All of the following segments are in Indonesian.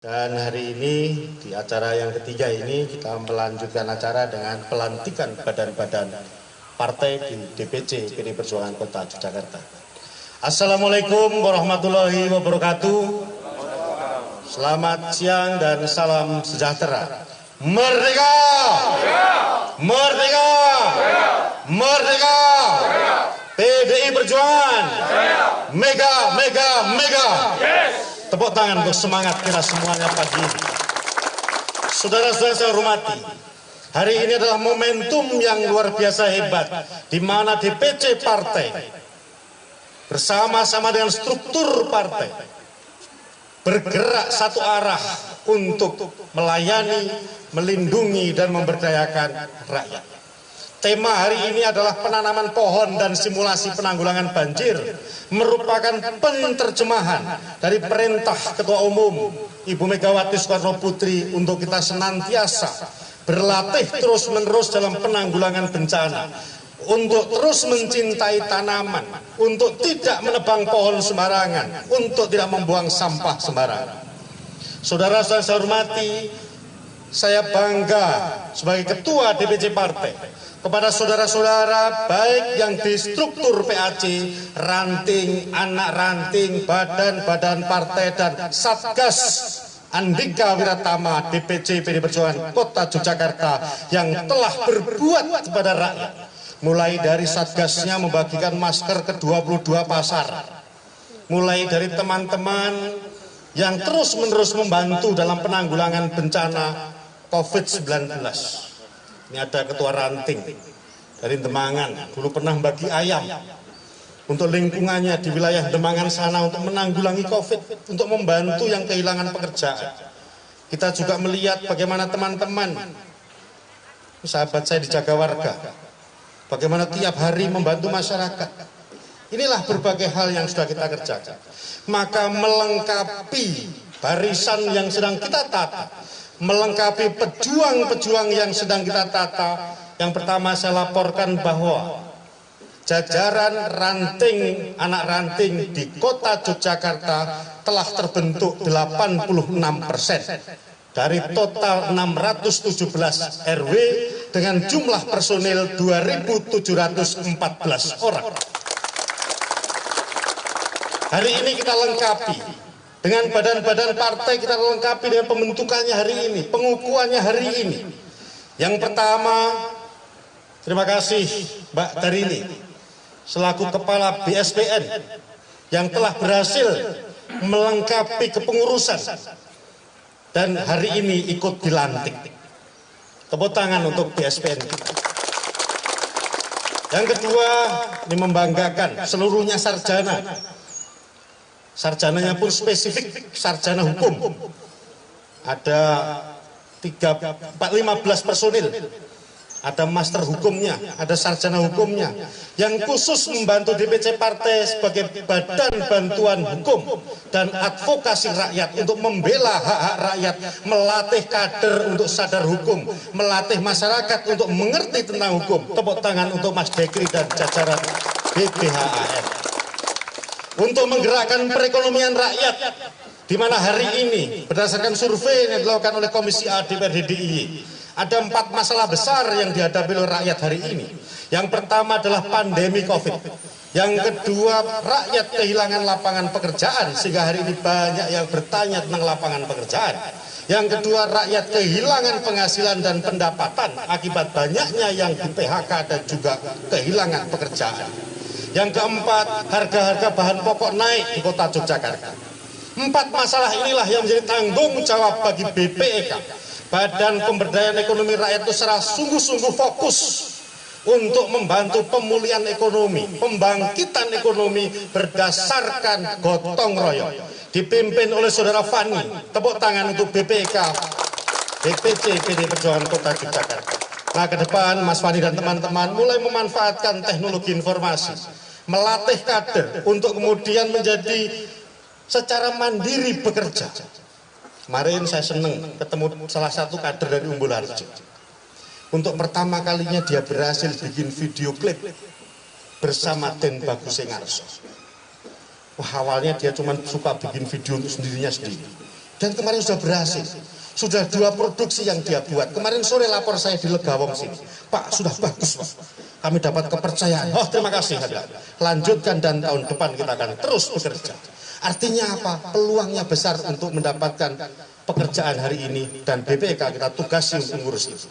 Dan hari ini di acara yang ketiga ini kita melanjutkan acara dengan pelantikan badan-badan partai di DPC PD Perjuangan Kota Yogyakarta. Assalamualaikum warahmatullahi wabarakatuh. Selamat siang dan salam sejahtera. Merdeka! Merdeka! Merdeka! PDI Perjuangan! Mega, mega, mega! Tepuk tangan untuk semangat kita semuanya pagi ini. Saudara-saudara saya hormati, hari ini adalah momentum yang luar biasa hebat, di mana DPC partai bersama-sama dengan struktur partai bergerak satu arah untuk melayani, melindungi, dan memberdayakan rakyat. Tema hari ini adalah penanaman pohon dan simulasi penanggulangan banjir, merupakan penerjemahan dari perintah Ketua Umum Ibu Megawati Soekarno Putri untuk kita senantiasa berlatih terus-menerus dalam penanggulangan bencana, untuk terus mencintai tanaman, untuk tidak menebang pohon sembarangan, untuk tidak membuang sampah sembarangan. Saudara saya hormati, saya bangga sebagai Ketua DPC Partai kepada saudara-saudara baik yang di struktur PAC, ranting, anak ranting, badan-badan partai, dan Satgas Andika Wiratama DPC PD Perjuangan Kota Yogyakarta yang telah berbuat kepada rakyat. Mulai dari Satgasnya membagikan masker ke 22 pasar, mulai dari teman-teman yang terus-menerus membantu dalam penanggulangan bencana COVID-19. Ini ada ketua ranting dari Demangan, dulu pernah bagi ayam untuk lingkungannya di wilayah Demangan sana untuk menanggulangi COVID, untuk membantu yang kehilangan pekerjaan. Kita juga melihat bagaimana teman-teman, sahabat saya di Jagawarga, bagaimana tiap hari membantu masyarakat. Inilah berbagai hal yang sudah kita kerjakan. Maka melengkapi barisan yang sedang kita tata, melengkapi pejuang-pejuang yang sedang kita tata. Yang pertama saya laporkan bahwa jajaran ranting, anak ranting di Kota Yogyakarta telah terbentuk 86% dari total 617 RW dengan jumlah personil 2.714 orang. Hari ini kita lengkapi dengan badan-badan partai, kita lengkapi dengan pembentukannya hari ini, pengukuhannya hari ini. Yang pertama, terima kasih Mbak Darini selaku Kepala BSPN yang telah berhasil melengkapi kepengurusan dan hari ini ikut dilantik. Tepuk tangan untuk BSPN kita. Yang kedua, ini membanggakan seluruhnya sarjana. Sarjananya pun spesifik sarjana hukum. Ada 15 personil. Ada master hukumnya, ada sarjana hukumnya yang khusus membantu DPC partai sebagai badan bantuan hukum dan advokasi rakyat untuk membela hak-hak rakyat, melatih kader untuk sadar hukum, melatih masyarakat untuk mengerti tentang hukum. Tepuk tangan untuk Mas Dekri dan jajaran BPHAN. Untuk menggerakkan perekonomian rakyat, di mana hari ini berdasarkan survei yang dilakukan oleh Komisi A DPRD DIY, ada 4 masalah besar yang dihadapi oleh rakyat hari ini. Yang pertama adalah pandemi COVID. Yang kedua, rakyat kehilangan lapangan pekerjaan, sehingga hari ini banyak yang bertanya tentang lapangan pekerjaan. Yang kedua, rakyat kehilangan penghasilan dan pendapatan akibat banyaknya yang di PHK dan juga kehilangan pekerjaan. Yang keempat, harga-harga bahan pokok naik di Kota Yogyakarta. 4 masalah inilah yang menjadi tanggung jawab bagi BPEK, Badan Pemberdayaan Ekonomi Rakyat, itu secara sungguh-sungguh fokus untuk membantu pemulihan ekonomi, pembangkitan ekonomi berdasarkan gotong royong, dipimpin oleh Saudara Fani. Tepuk tangan untuk BPK DPC PD Perjuangan Kota Yogyakarta. Nah, ke depan Mas Fani dan teman-teman mulai memanfaatkan teknologi informasi, melatih kader untuk kemudian menjadi secara mandiri bekerja. Kemarin saya senang ketemu salah satu kader dari Umbul Harjo. Untuk pertama kalinya dia berhasil bikin video klip bersama Den Bagus Sengarso. Wah, awalnya dia cuma suka bikin video untuk sendirinya sendiri. Dan kemarin sudah berhasil. Sudah 2 produksi yang dia buat. Kemarin sore lapor saya di Legawong sini. Pak, sudah bagus Pak. Kami dapat kepercayaan. Oh, terima kasih. Lanjutkan dan tahun depan kita akan terus bekerja. Artinya apa? Peluangnya besar untuk mendapatkan pekerjaan hari ini. Dan BPK kita tugasi untuk mengurus itu.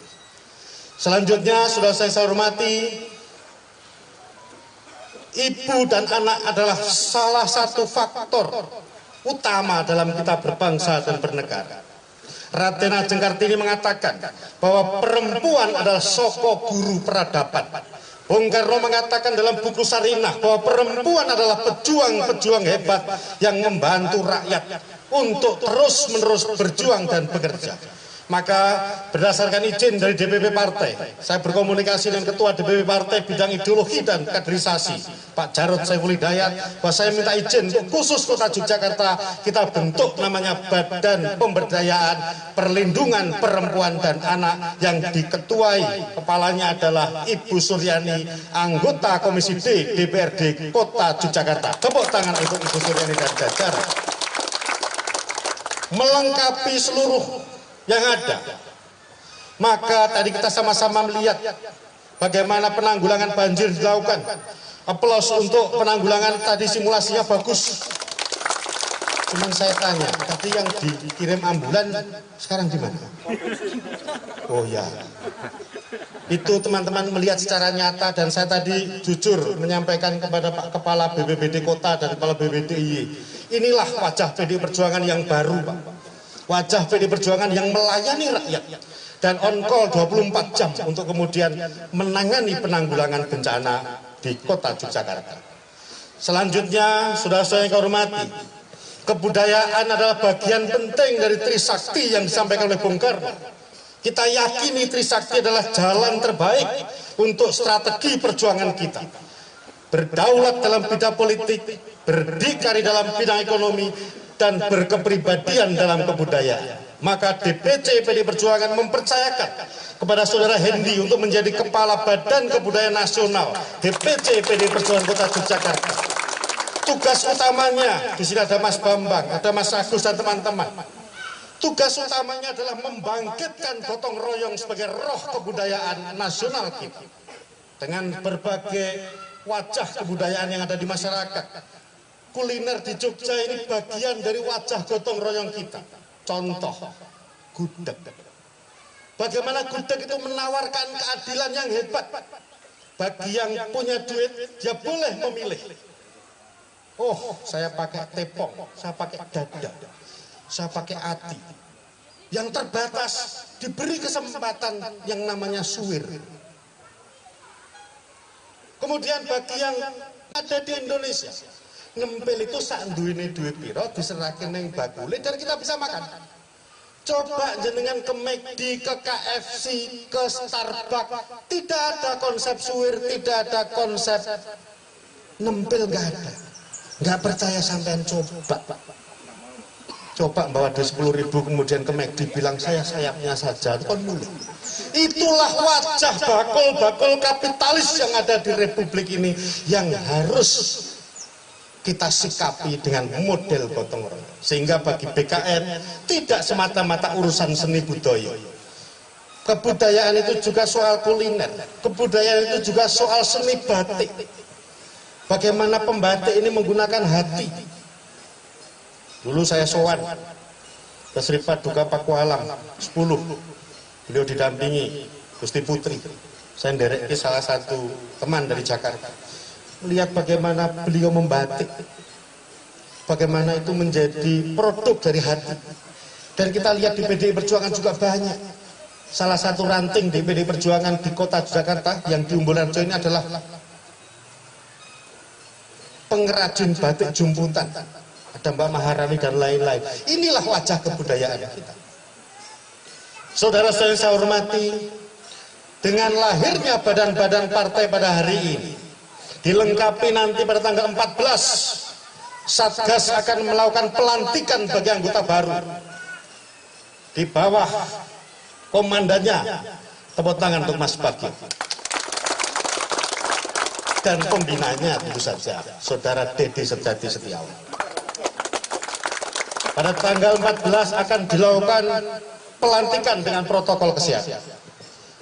Selanjutnya, sudah saya hormati, ibu dan anak adalah salah satu faktor utama dalam kita berbangsa dan bernegara. Raden Ajeng Kartini mengatakan bahwa perempuan adalah soko guru peradaban. Bung Karno mengatakan dalam buku Sarinah bahwa perempuan adalah pejuang-pejuang hebat yang membantu rakyat untuk terus-menerus berjuang dan bekerja. Maka berdasarkan izin dari DPP Partai, saya berkomunikasi dengan Ketua DPP Partai bidang ideologi dan kaderisasi, Pak Jarod Saiful Hidayat, bahwa saya minta izin khusus Kota Yogyakarta kita bentuk namanya Badan Pemberdayaan Perlindungan Perempuan dan Anak yang diketuai kepalanya adalah Ibu Suryani, anggota Komisi D DPRD Kota Yogyakarta. Tepuk tangan untuk Ibu Suryani dan jajaran. Melengkapi seluruh yang ada. Maka tadi kita sama-sama melihat bagaimana penanggulangan banjir dilakukan. Aplaus untuk penanggulangan, tadi simulasinya bagus. Cuman saya tanya, tadi yang dikirim ambulan sekarang di mana? Oh ya, itu teman-teman melihat secara nyata, dan saya tadi jujur menyampaikan kepada Pak Kepala BPBD Kota dan Kepala BPBD DIY. Inilah wajah PD Perjuangan yang baru, Pak. Wajah PD Perjuangan yang melayani rakyat dan on call 24 jam untuk kemudian menangani penanggulangan bencana di Kota Yogyakarta. Selanjutnya, sudah saya hormati, kebudayaan adalah bagian penting dari Trisakti yang disampaikan oleh Bung Karno. Kita yakini Trisakti adalah jalan terbaik untuk strategi perjuangan kita. Berdaulat dalam bidang politik, berdikari dalam bidang ekonomi, dan berkepribadian dalam kebudayaan. Maka DPC PD Perjuangan mempercayakan kepada Saudara Hendy untuk menjadi Kepala Badan Kebudayaan Nasional DPC PD Perjuangan Kota Yogyakarta. Tugas utamanya, di sini ada Mas Bambang, ada Mas Agus dan teman-teman. Tugas utamanya adalah membangkitkan gotong royong sebagai roh kebudayaan nasional kita. Dengan berbagai wajah kebudayaan yang ada di masyarakat. Kuliner di Jogja ini bagian dari wajah gotong royong kita. Contoh, gudeg. Bagaimana gudeg itu menawarkan keadilan yang hebat. Bagi yang punya duit, dia boleh memilih. Oh, saya pakai tepung, saya pakai dada, saya pakai ati. Yang terbatas diberi kesempatan yang namanya suwir. Kemudian bagi yang ada di Indonesia, ngempil itu sak duwine duit piro diserahke ning bakule dan kita bisa makan. Coba jenengan ke McD, ke KFC, ke Starbucks, tidak ada konsep suwir, tidak ada konsep ngempil, nggak ada. Nggak percaya sampean coba. Coba bawa duit 10.000 kemudian ke McD bilang saya sayapnya saja, kon mulai. Itulah wajah bakul-bakul kapitalis yang ada di Republik ini yang harus kita sikapi dengan model gotong royong. Sehingga bagi BKN tidak semata-mata urusan seni budaya. Kebudayaan itu juga soal kuliner. Kebudayaan itu juga soal seni batik. Bagaimana pembatik ini menggunakan hati. Dulu saya sowan ke Sri Paduka Pakualam 10. Beliau didampingi Gusti Putri. Saya ndereki salah satu teman dari Jakarta. Melihat bagaimana beliau membatik, bagaimana itu menjadi produk dari hati. Dan kita lihat di PDI Perjuangan juga banyak. Salah satu ranting di PDI Perjuangan di Kota Jakarta yang di Umbul-Harjo ini adalah pengrajin batik jumputan. Ada Mbak Maharani dan lain-lain. Inilah wajah kebudayaan kita. Saudara-saudara saya hormati, dengan lahirnya badan-badan partai pada hari ini, dilengkapi nanti pada tanggal 14, Satgas akan melakukan pelantikan bagi anggota baru. Di bawah komandannya, tepuk tangan untuk Mas Bagio. Dan pembinanya tentu saja, Saudara Dedi Sejati Setiawan. Pada tanggal 14 akan dilakukan pelantikan dengan protokol kesehatan.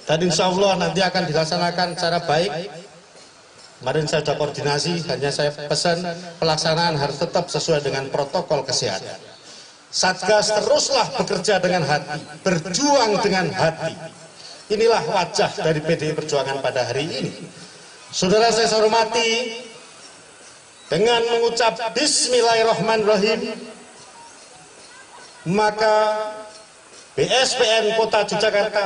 Dan insya Allah nanti akan dilaksanakan secara baik. Kemarin saya sudah koordinasi, hanya saya pesan pelaksanaan harus tetap sesuai dengan protokol kesehatan. Satgas teruslah bekerja dengan hati, berjuang dengan hati. Inilah wajah dari PDI Perjuangan pada hari ini. Saudara saya hormati, dengan mengucap Bismillahirrahmanirrahim, maka BSPN Kota Yogyakarta,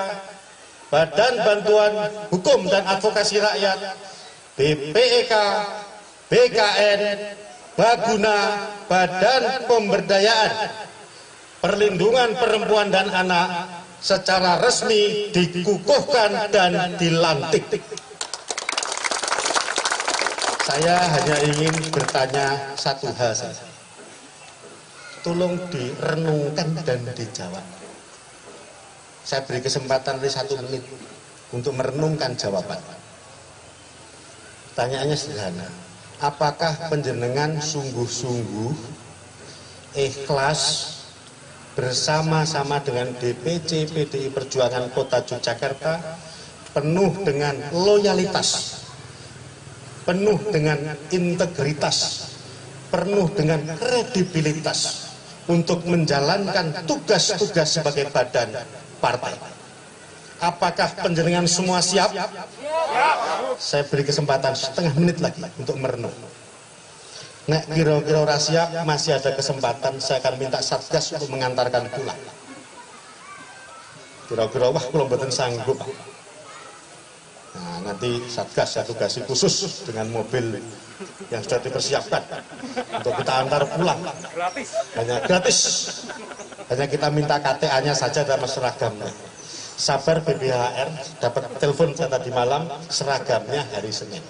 Badan Bantuan Hukum dan Advokasi Rakyat, BPEK, BKN, Baguna, Badan Pemberdayaan Perlindungan Perempuan dan Anak secara resmi dikukuhkan dan dilantik. Saya hanya ingin bertanya satu hal saja. Tolong direnungkan dan dijawab. Saya beri kesempatan dari 1 menit untuk merenungkan jawaban. Pertanyaannya sederhana. Apakah panjenengan sungguh-sungguh ikhlas bersama-sama dengan DPC PDI Perjuangan Kota Yogyakarta penuh dengan loyalitas, penuh dengan integritas, penuh dengan kredibilitas untuk menjalankan tugas-tugas sebagai badan partai? Apakah panjenengan semua siap? Saya beri kesempatan setengah menit lagi untuk merenung. Nek kira-kira ora siap, masih ada kesempatan, saya akan minta Satgas untuk mengantarkan pulang. Kira-kira wah kula mboten sanggup. Nah, nanti Satgas saya tugasi khusus dengan mobil yang sudah dipersiapkan untuk kita antar pulang. Hanya gratis. Hanya kita minta KTA-nya saja dan seragamnya. Sabar BBHR, dapat telepon saya tadi malam, seragamnya hari Senin.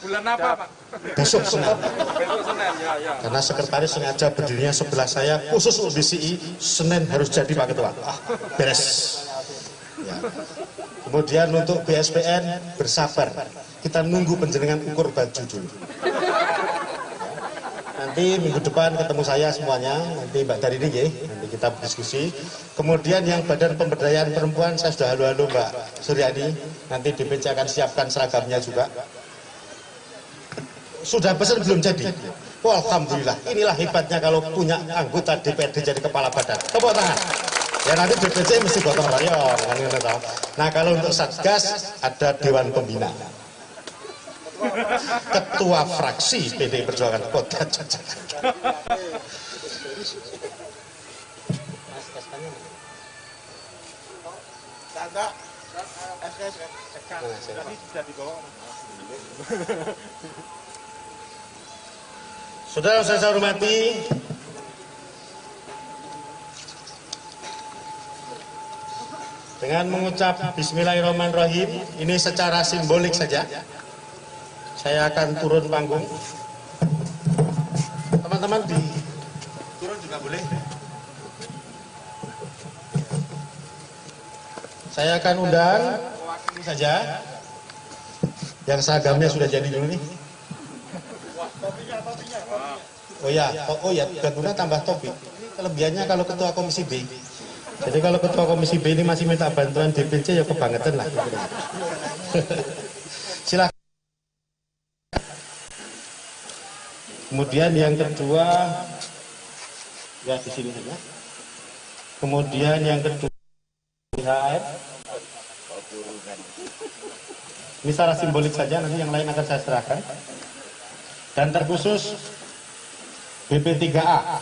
Bulan apa, Pak? Besok Senin. Besok Senin, ya. Karena sekretaris sengaja berdirinya sebelah saya, khusus untuk BCI, Senin harus jadi Pak Ketua. Beres. Ya. Kemudian untuk BSPN, bersabar. Kita nunggu penjenengan ukur baju dulu. Nanti minggu depan ketemu saya semuanya, nanti Mbak Darini ya, nanti kita berdiskusi. Kemudian yang Badan Pemberdayaan Perempuan, saya sudah halo-halo Mbak Suryani, nanti DPC akan siapkan seragamnya juga. Sudah pesan belum jadi? Oh, alhamdulillah, inilah hebatnya kalau punya anggota DPRD jadi kepala badan. Tepuk tangan. Ya nanti DPC mesti gotong royong. Nah kalau untuk Satgas ada Dewan Pembina. Ketua fraksi PDI Perjuangan Kota Yogyakarta. Saudara saya hormati, dengan mengucap Bismillahirrahmanirrahim, ini secara simbolik saja. Saya akan turun panggung. Teman-teman di turun juga boleh. Saya akan undang ini saja. Yang seragamnya sudah jadi dulu nih. Oh ya, Baguna tambah topi. Ini kelebihannya kalau ketua komisi B. Jadi kalau ketua komisi B ini masih minta bantuan DPC ya kebangetan lah. Silakan. Kemudian yang kedua, ya di sini saja. Kemudian yang kedua, BHR. Ini secara simbolik saja, nanti yang lain akan saya serahkan. Dan terkhusus BP3A.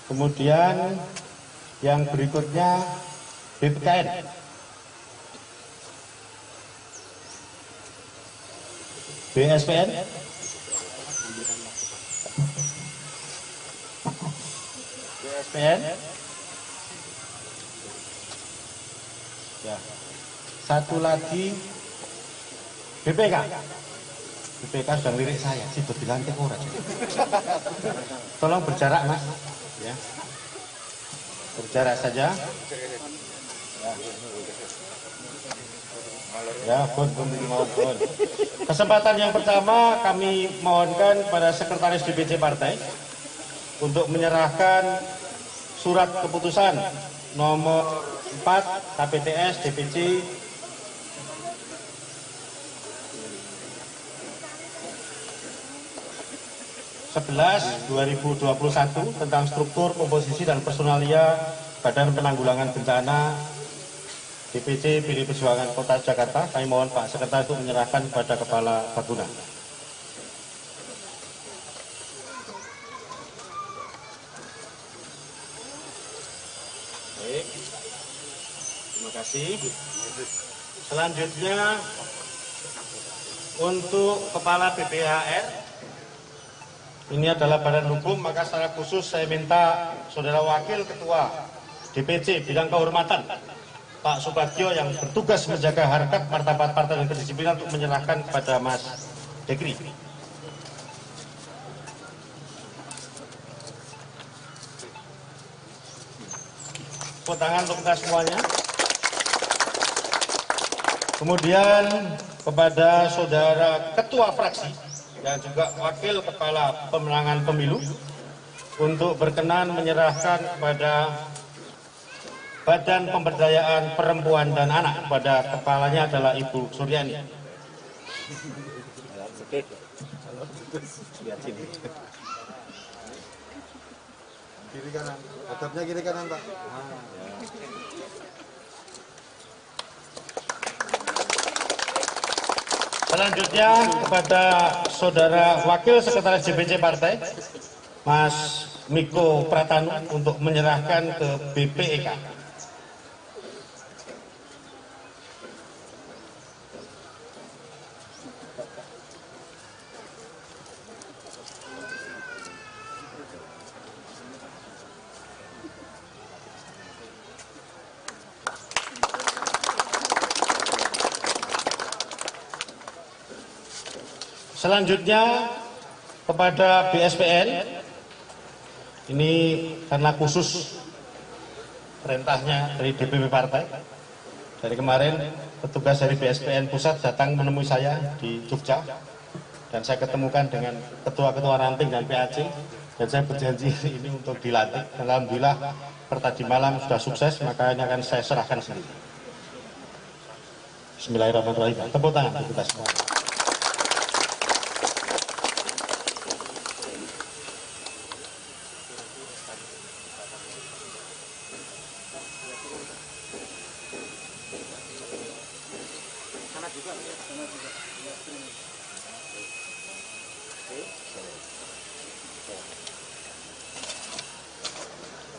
Kemudian yang berikutnya BPKN. BSPN. BSPN. Ya. Satu lagi BPK. BPK sudah lirik saya, sih dilantik orang. Tolong berjarak Mas. Ya. Berjarak saja. Ya, pun mohon. Kesempatan yang pertama kami mohonkan pada Sekretaris DPC Partai untuk menyerahkan surat keputusan nomor 4 KPTS DPC (11/2021) tentang struktur, komposisi, dan personalia Badan Penanggulangan Bencana DPC PD Perjuangan Kota Jakarta. Kami mohon Pak Sekretaris untuk menyerahkan kepada Kepala Baguna. Baik, terima kasih. Selanjutnya untuk Kepala BPHR, ini adalah badan hukum, maka secara khusus saya minta Saudara Wakil Ketua DPC Bidang Kehormatan Pak Subagio yang bertugas menjaga harkat, martabat partai dan kedisiplinan untuk menyerahkan kepada Mas Dekri. Tepuk tangan untuk kita semuanya. Kemudian kepada Saudara Ketua Fraksi dan juga Wakil Kepala Pemenangan Pemilu untuk berkenan menyerahkan kepada Badan Pemberdayaan Perempuan dan Anak, pada kepalanya adalah Ibu Suryani. Kiri kanan, atapnya kiri kanan Pak. Selanjutnya kepada Saudara Wakil Sekretaris DPC Partai Mas Miko Pratanu untuk menyerahkan ke BPEK. Selanjutnya kepada BSPN, ini karena khusus perintahnya dari DPP Partai. Dari kemarin petugas dari BSPN Pusat datang menemui saya di Jogja dan saya ketemukan dengan ketua-ketua ranting dan PAC dan saya berjanji ini untuk dilantik. Alhamdulillah per tadi malam sudah sukses, maka ini akan saya serahkan sendiri. Bismillahirrahmanirrahim. Tepuk tangan untuk kita semua.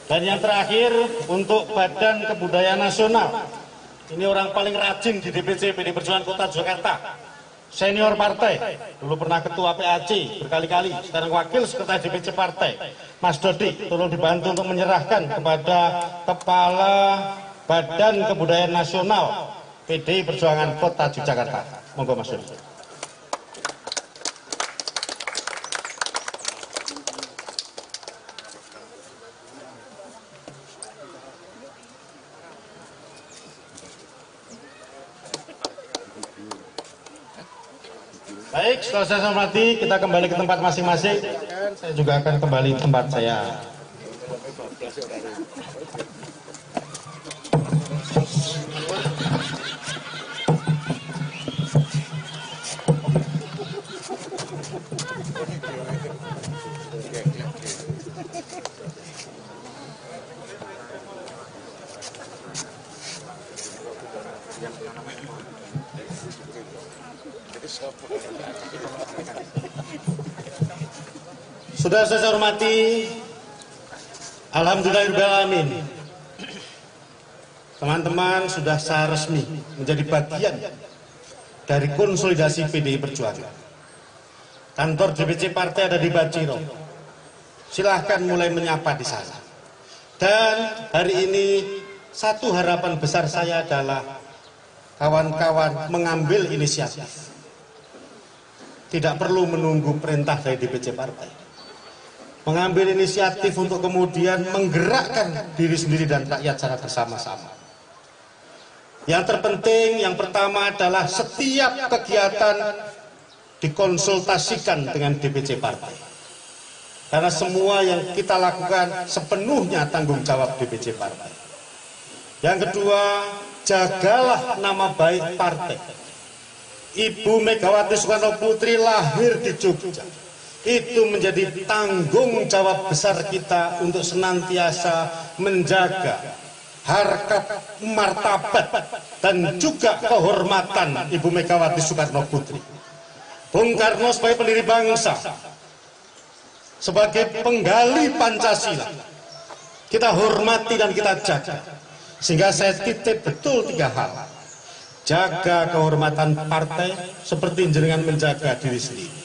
Dan yang terakhir untuk Badan Kebudayaan Nasional, ini orang paling rajin di DPC PD Perjuangan Kota Jakarta, senior partai, dulu pernah ketua PAC berkali-kali, sekarang wakil sekretaris DPC Partai, Mas Dodi, tolong dibantu untuk menyerahkan kepada Kepala Badan Kebudayaan Nasional PD Perjuangan Kota Jakarta. Monggo Mas Dodi. Baik, setelah saya hormati, kita kembali ke tempat masing-masing. Saya juga akan kembali ke tempat saya. Sudah saya hormati, alhamdulillahirrahmanirrahim, teman-teman sudah sah resmi menjadi bagian dari konsolidasi PDI Perjuangan. Kantor DPC Partai ada di Baciro. Silahkan mulai menyapa di sana. Dan hari ini satu harapan besar saya adalah kawan-kawan mengambil inisiatif. Tidak perlu menunggu perintah dari DPC Partai. mengambil inisiatif untuk kemudian menggerakkan diri sendiri dan rakyat secara bersama-sama. Yang terpenting, yang pertama adalah setiap kegiatan dikonsultasikan dengan DPC partai. Karena semua yang kita lakukan sepenuhnya tanggung jawab DPC partai. Yang kedua, jagalah nama baik partai. Ibu Megawati Soekarno Putri lahir di Jogja. Itu menjadi tanggung jawab besar kita untuk senantiasa menjaga harkat martabat dan juga kehormatan Ibu Megawati Soekarno Putri. Bung Karno sebagai pendiri bangsa, sebagai penggali Pancasila, kita hormati dan kita jaga. Sehingga saya titip betul 3 hal. Jaga kehormatan partai seperti jenengan menjaga diri sendiri.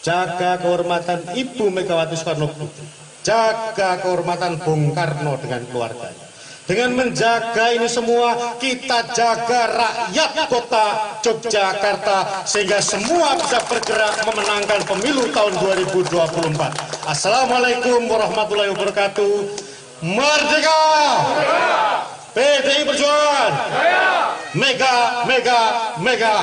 Jaga kehormatan Ibu Megawati Soekarno Putri. Jaga kehormatan Bung Karno dengan keluarganya. Dengan menjaga ini semua, kita jaga rakyat kota Yogyakarta sehingga semua bisa bergerak memenangkan pemilu tahun 2024. Assalamualaikum warahmatullahi wabarakatuh. Merdeka! PDI Perjuangan! Mega, mega, mega!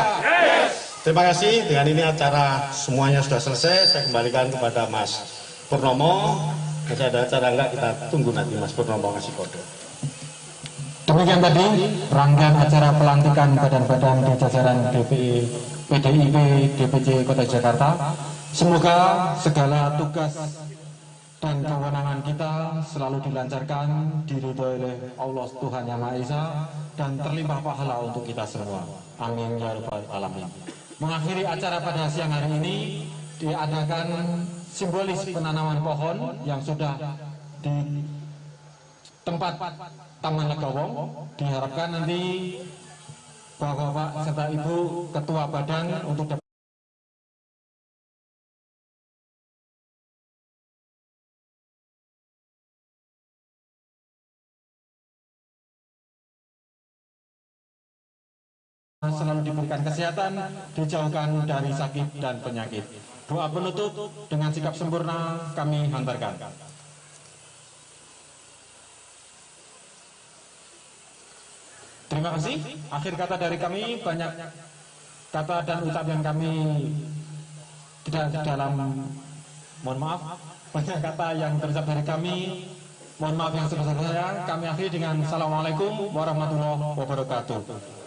Terima kasih. Dengan ini acara semuanya sudah selesai. Saya kembalikan kepada Mas Purnomo. Masih ada acara enggak, kita tunggu nanti Mas Purnomo kasih kode. Demikian tadi rangkaian acara pelantikan badan-badan di jajaran PDIP DPC Kota Jakarta. Semoga segala tugas dan kewenangan kita selalu dilancarkan, diridhoi oleh Allah Tuhan Yang Maha Esa, dan terlimpah pahala untuk kita semua. Amin ya rabbal alamin. Mengakhiri acara pada siang hari ini diadakan simbolis penanaman pohon yang sudah di tempat Taman Legowo. Diharapkan nanti Bapak-bapak serta Ibu Ketua Badan untuk selalu diberikan kesehatan, dijauhkan dari sakit dan penyakit. Doa penutup dengan sikap sempurna kami hantarkan. Terima kasih. Akhir kata dari kami, banyak kata dan ucapan kami tidak dalam, mohon maaf, banyak kata yang terucap dari kami, mohon maaf yang sebesar-besarnya. Kami akhiri dengan Assalamualaikum warahmatullahi wabarakatuh.